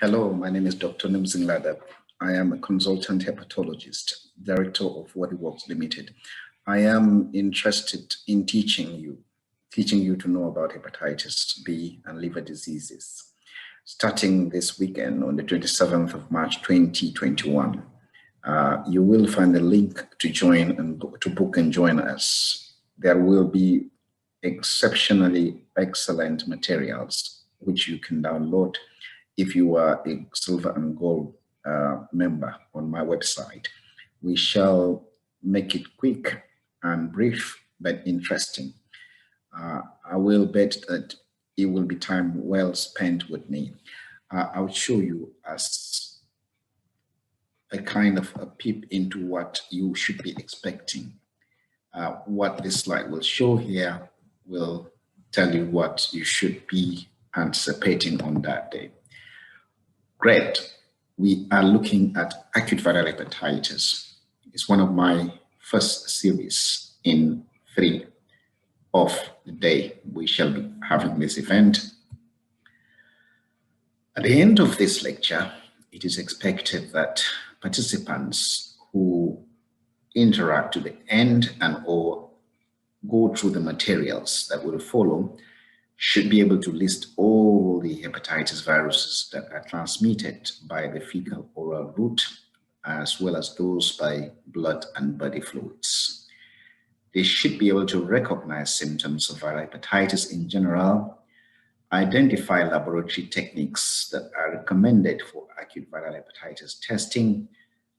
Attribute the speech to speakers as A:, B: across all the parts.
A: Hello, my name is Dr. Nimzin Ladab. I am a consultant hepatologist, director of WorldWorks Limited. I am interested in teaching you to know about hepatitis B and liver diseases. Starting this weekend on the 27th of March 2021, you will find a link to join and to book and join us. There will be exceptionally excellent materials which you can download if you are a silver and gold member on my website. We shall make it quick and brief, but interesting. I will bet that it will be time well spent with me. I'll show you as a kind of a peep into what you should be expecting. What this slide will show here will tell you what you should be anticipating on that day. Great. We are looking at acute viral hepatitis. It's one of my first series in 3 of the day. We shall be having this event. At the end of this lecture, it is expected that participants who interact to the end and or go through the materials that will follow should be able to list all the hepatitis viruses that are transmitted by the fecal oral route, as well as those by blood and body fluids. They should be able to recognize symptoms of viral hepatitis in general, identify laboratory techniques that are recommended for acute viral hepatitis testing,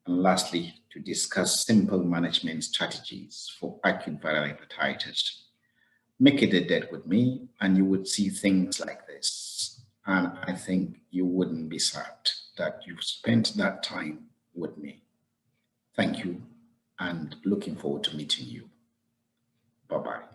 A: and lastly, to discuss simple management strategies for acute viral hepatitis. Make it a date with me and you would see things like this. And I think you wouldn't be sad that you spent that time with me. Thank you and looking forward to meeting you. Bye-bye.